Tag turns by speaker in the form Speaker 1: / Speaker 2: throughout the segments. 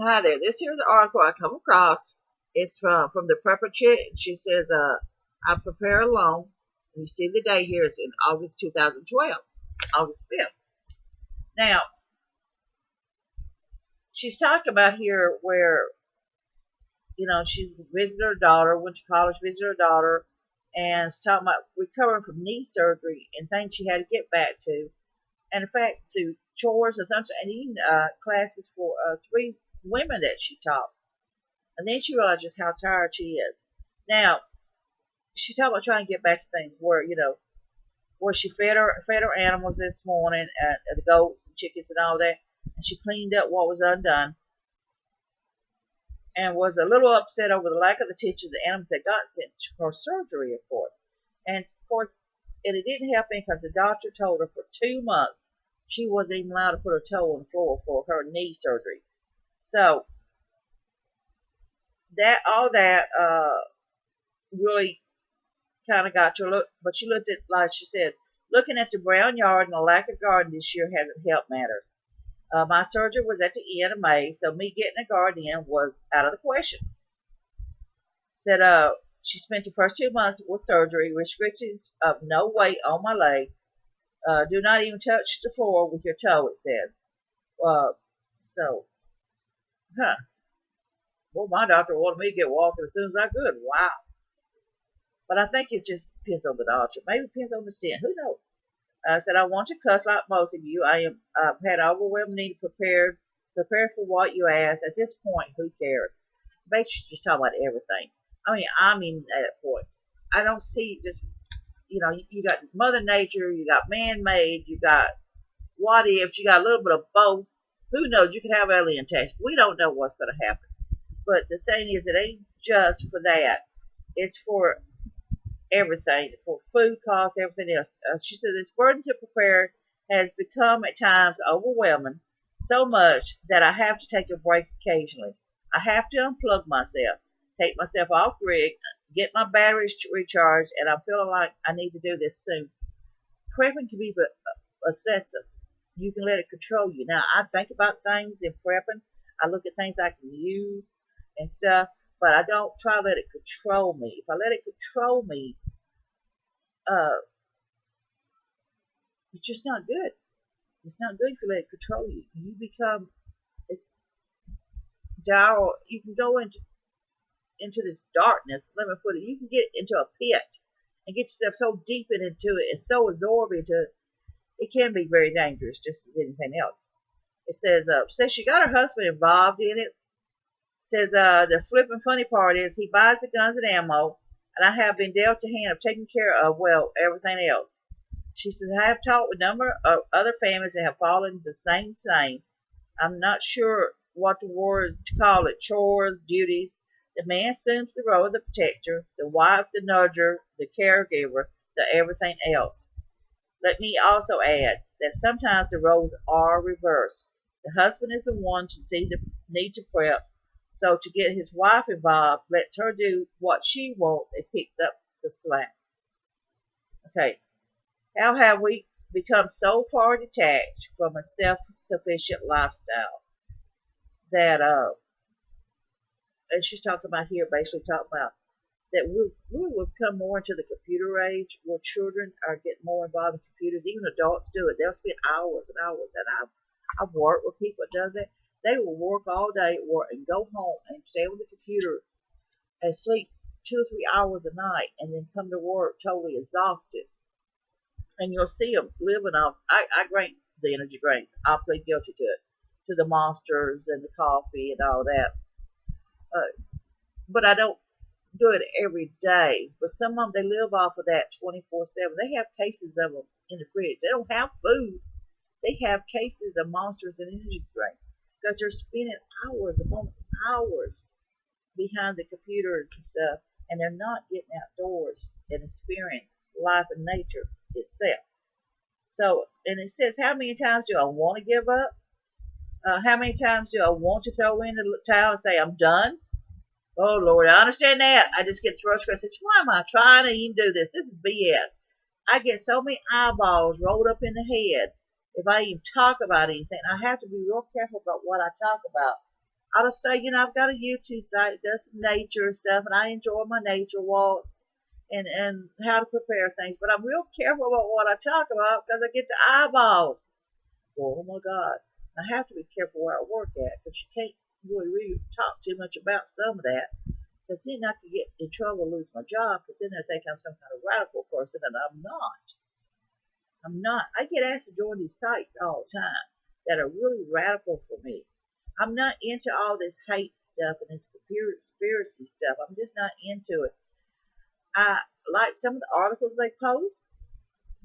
Speaker 1: Hi there. This here's the article I come across. It's from the Prepper Chick. She says, I prepare alone. You see the day here. It's in August 2012, August 5th. Now, she's talking about here where, she's visited her daughter, went to college, visited her daughter, and she's talking about recovering from knee surgery and things she had to get back to. And in fact, to chores and such, and even classes for 3 women that she taught. And then she realized just how tired she is. Now, she talked about trying to get back to things where she fed her animals this morning, the goats and chickens and all that, and she cleaned up what was undone, and was a little upset over the lack of attention the animals had gotten sent for surgery, of course. And of course, and it didn't help because the doctor told her for 2 months she wasn't even allowed to put her toe on the floor for her knee surgery. So that all that really kind of got to her. But she looked at, like she said, looking at the brown yard and the lack of garden this year hasn't helped matters. My surgery was at the end of May, so me getting a garden in was out of the question. Said she spent the first 2 months with surgery, restrictions of no weight on my leg. Do not even touch the floor with your toe, it says. So, huh. Well, my doctor wanted me to get walking as soon as I could. Wow. But I think it just depends on the doctor. Maybe it depends on the stint. Who knows? I said, I want to cuss like most of you. I've had overwhelming need to prepare for what you ask. At this point, who cares? Basically, just talking about everything. I'm in at that point. I don't see just, you got Mother Nature, you got man-made, you got what ifs, you got a little bit of both. Who knows? You can have alien taste. We don't know what's going to happen. But the thing is, it ain't just for that. It's for everything, for food costs, everything else. She said this burden to prepare has become at times overwhelming, so much that I have to take a break occasionally. I have to unplug myself, take myself off grid, get my batteries recharged, and I'm feeling like I need to do this soon. Prepping can be obsessive. You can let it control you. Now, I think about things in prepping. I look at things I can use and stuff, but I don't try to let it control me. If I let it control me, it's just not good. It's not good if you let it control you. You become this dour. You can go into this darkness. Let me put it. You can get into a pit and get yourself so deep into it and so absorbed into it. It can be very dangerous, just as anything else. It says she got her husband involved in it. Says the flipping funny part is he buys the guns and ammo, and I have been dealt the hand of taking care of, well, everything else. She says, I have talked with a number of other families that have fallen into the same thing. I'm not sure what the word to call it, chores, duties. The man assumes the role of the protector, the wife the nudger, the caregiver, the everything else. Let me also add that sometimes the roles are reversed. The husband is the one to see the need to prep, so to get his wife involved lets her do what she wants and picks up the slack. Okay, how have we become so far detached from a self-sufficient lifestyle that, and she's talking about here, basically talking about that we'll become more into the computer age where children are getting more involved in computers. Even adults do it. They'll spend hours and hours. And I've worked with people that does it. They will work all day at work and go home and stay on the computer and sleep 2 or 3 hours a night and then come to work totally exhausted. And you'll see them living off. I drink the energy drinks. I plead guilty to it, to the monsters and the coffee and all that. But I don't do it every day. But some of them, they live off of that 24/7. They have cases of them in the fridge. They don't have food. They have cases of monsters and energy drinks because they're spending hours upon hours behind the computer and stuff, and they're not getting outdoors and experience life and nature itself. So, and it says, how many times do I want to give up? How many times do I want to throw in the towel and say, I'm done? Oh, Lord, I understand that. I just get frustrated. Why am I trying to even do this? This is BS. I get so many eyeballs rolled up in the head if I even talk about anything. I have to be real careful about what I talk about. I'll just say, I've got a YouTube site that does some nature stuff, and I enjoy my nature walks and how to prepare things. But I'm real careful about what I talk about because I get the eyeballs. Well, oh my God, I have to be careful where I work at because you can't really talk too much about some of that because then I could get in trouble, lose my job because then they think I'm some kind of radical person, and I'm not. I'm not. I get asked to join these sites all the time that are really radical for me. I'm not into all this hate stuff and this conspiracy stuff. I'm just not into it. I like some of the articles they post,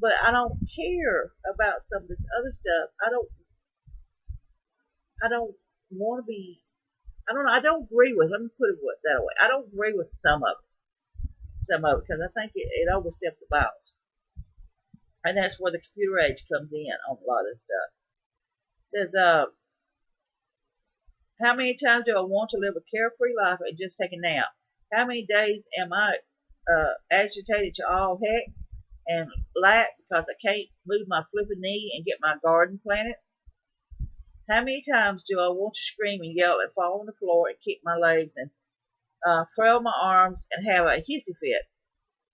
Speaker 1: but I don't care about some of this other stuff. I don't want to be. I don't know. I don't agree with. Let me put it that way. I don't agree with some of it, because I think it oversteps the bounds, and that's where the computer age comes in on a lot of this stuff. It says, how many times do I want to live a carefree life and just take a nap? How many days am I agitated to all heck and lack because I can't move my flipping knee and get my garden planted? How many times do I want to scream and yell and fall on the floor and kick my legs and flail my arms and have a hissy fit?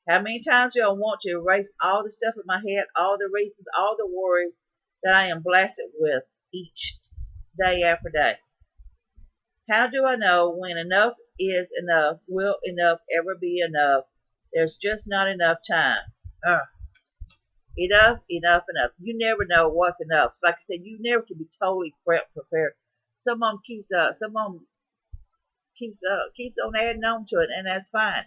Speaker 1: How many times do I want to erase all the stuff in my head, all the reasons, all the worries that I am blasted with each day after day? How do I know when enough is enough? Will enough ever be enough? There's just not enough time. Enough, enough, enough. You never know what's enough. So like I said, you never can be totally prepared. Some of them keeps on adding on to it, and that's fine.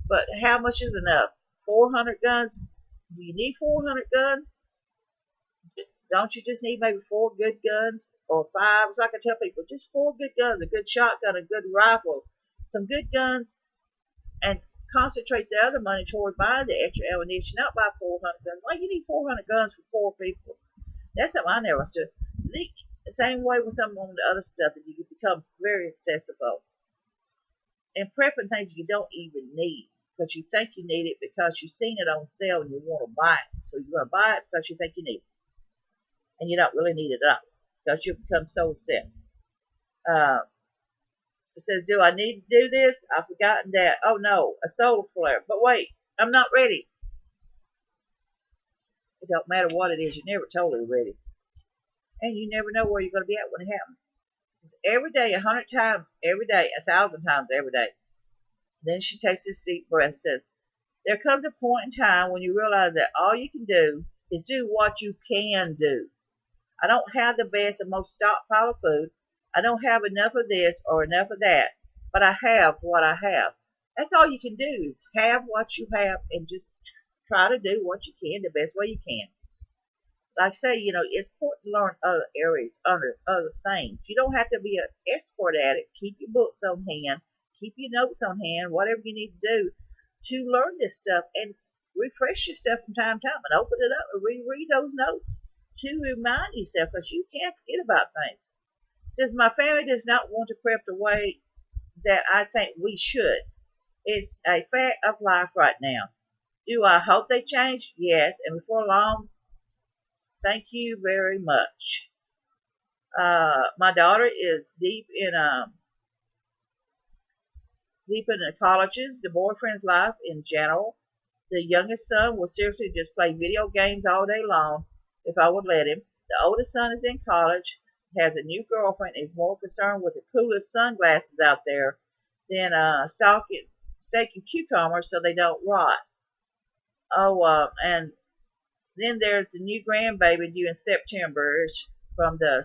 Speaker 1: But how much is enough? 400 guns? Do you need 400 guns? Don't you just need maybe 4 good guns or 5? So I can tell people, just 4 good guns, a good shotgun, a good rifle, some good guns, and concentrate the other money toward buying the extra ammunition, not buy 400 guns. Why you need 400 guns for 4 people? That's something I never understood. The same way with some of the other stuff that you can become very accessible and prepping things you don't even need because you think you need it because you've seen it on sale and you want to buy it. So you're going to buy it because you think you need it, and you don't really need it at all because you become so obsessed. It says, do I need to do this? I've forgotten that. Oh no, a solar flare. But wait, I'm not ready. It don't matter what it is, you're never totally ready. And you never know where you're going to be at when it happens. It says, every day, 100 times, every day, 1,000 times every day. Then she takes this deep breath and says, there comes a point in time when you realize that all you can do is do what you can do. I don't have the best and most stockpile of food. I don't have enough of this or enough of that, but I have what I have. That's all you can do is have what you have and just try to do what you can the best way you can. Like I say, it's important to learn other areas, other things. You don't have to be an expert at it. Keep your books on hand, keep your notes on hand, whatever you need to do to learn this stuff and refresh your stuff from time to time and open it up and reread those notes to remind yourself because you can't forget about things. It says, my family does not want to prep the way that I think we should. It's a fact of life right now. Do I hope they change? Yes, and before long, thank you very much. My daughter is deep in the colleges, the boyfriend's life in general. The youngest son will seriously just play video games all day long if I would let him. The oldest son is in college, has a new girlfriend, and is more concerned with the coolest sunglasses out there than staking cucumbers so they don't rot. And then there's the new grandbaby due in September from the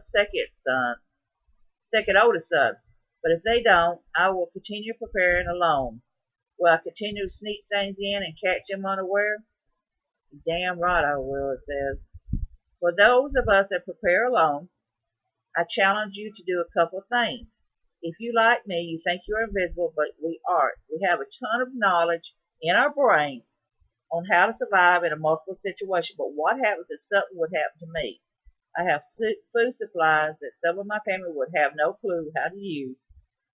Speaker 1: second oldest son. But if they don't, I will continue preparing alone. Will I continue to sneak things in and catch them unaware? Damn right I will, it says. For those of us that prepare alone, I challenge you to do a couple of things. If you like me, you think you're invisible, but we aren't. We have a ton of knowledge in our brains on how to survive in a multiple situation. But what happens if something would happen to me? I have food supplies that some of my family would have no clue how to use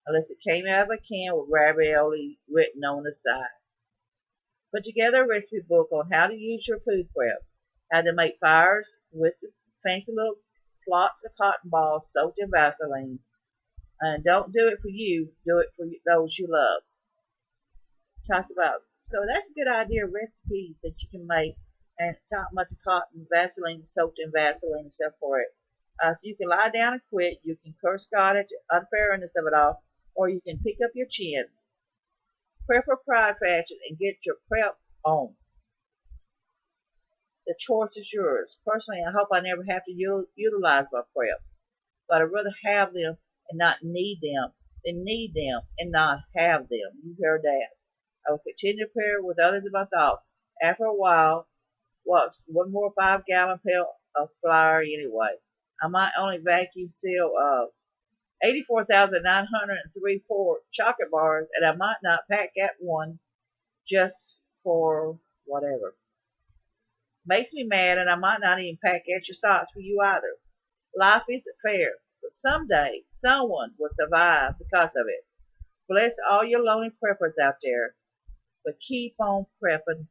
Speaker 1: unless it came out of a can with ravioli written on the side. Put together a recipe book on how to use your food preps, how to make fires with fancy little plots of cotton balls soaked in Vaseline, And don't do it for you. Do it for those you love. Talks about, so that's a good idea, recipes that you can make, and talk about the cotton Vaseline, soaked in Vaseline and stuff for it. So you can lie down and quit. You can curse God at the unfairness of it all, or you can pick up your chin, prep for pride fashion, and get your prep on. The choice is yours. Personally, I hope I never have to utilize my preps, but I'd rather have them and not need them than need them and not have them. You heard that? I will continue to pair with others in my thought. After a while, what's one more 5-gallon pail of flour anyway? I might only vacuum seal 84,903 chocolate bars, and I might not pack that one just for whatever. Makes me mad, and I might not even pack extra socks for you either. Life isn't fair, but someday someone will survive because of it. Bless all your lonely preppers out there, but keep on prepping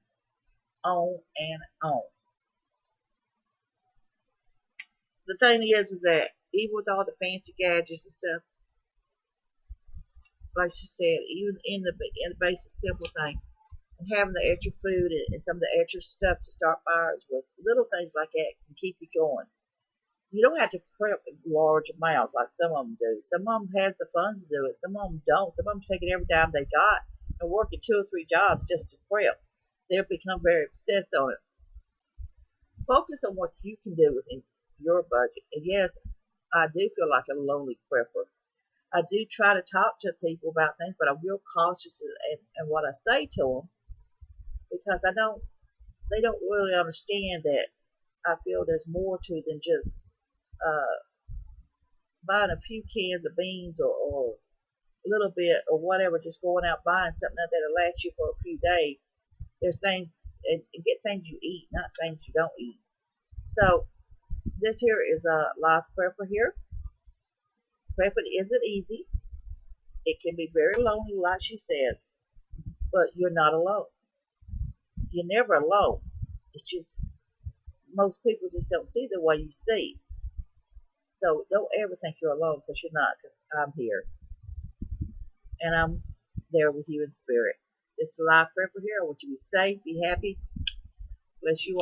Speaker 1: on and on. The thing is that even with all the fancy gadgets and stuff, like she said, even in the basic simple things, and having the extra food and some of the extra stuff to start fires with, little things like that can keep you going. You don't have to prep in large amounts like some of them do. Some of them has the funds to do it. Some of them don't. Some of them take it every dime they got and working 2 or 3 jobs just to prep. They'll become very obsessed on it. Focus on what you can do within your budget. And yes, I do feel like a lonely prepper. I do try to talk to people about things, but I'm real cautious in what I say to them because they don't really understand that I feel there's more to than just uh, buying a few cans of beans or a little bit or whatever, just going out buying something that'll last you for a few days. There's things, and get things you eat, not things you don't eat. So this here is a life prepper here. Prepping isn't easy. It can be very lonely, like she says, but you're not alone. You're never alone. It's just most people just don't see the way you see. So don't ever think you're alone because you're not, because I'm here and I'm there with you in spirit. This life prepper here. I want you to be safe, be happy. Bless you all.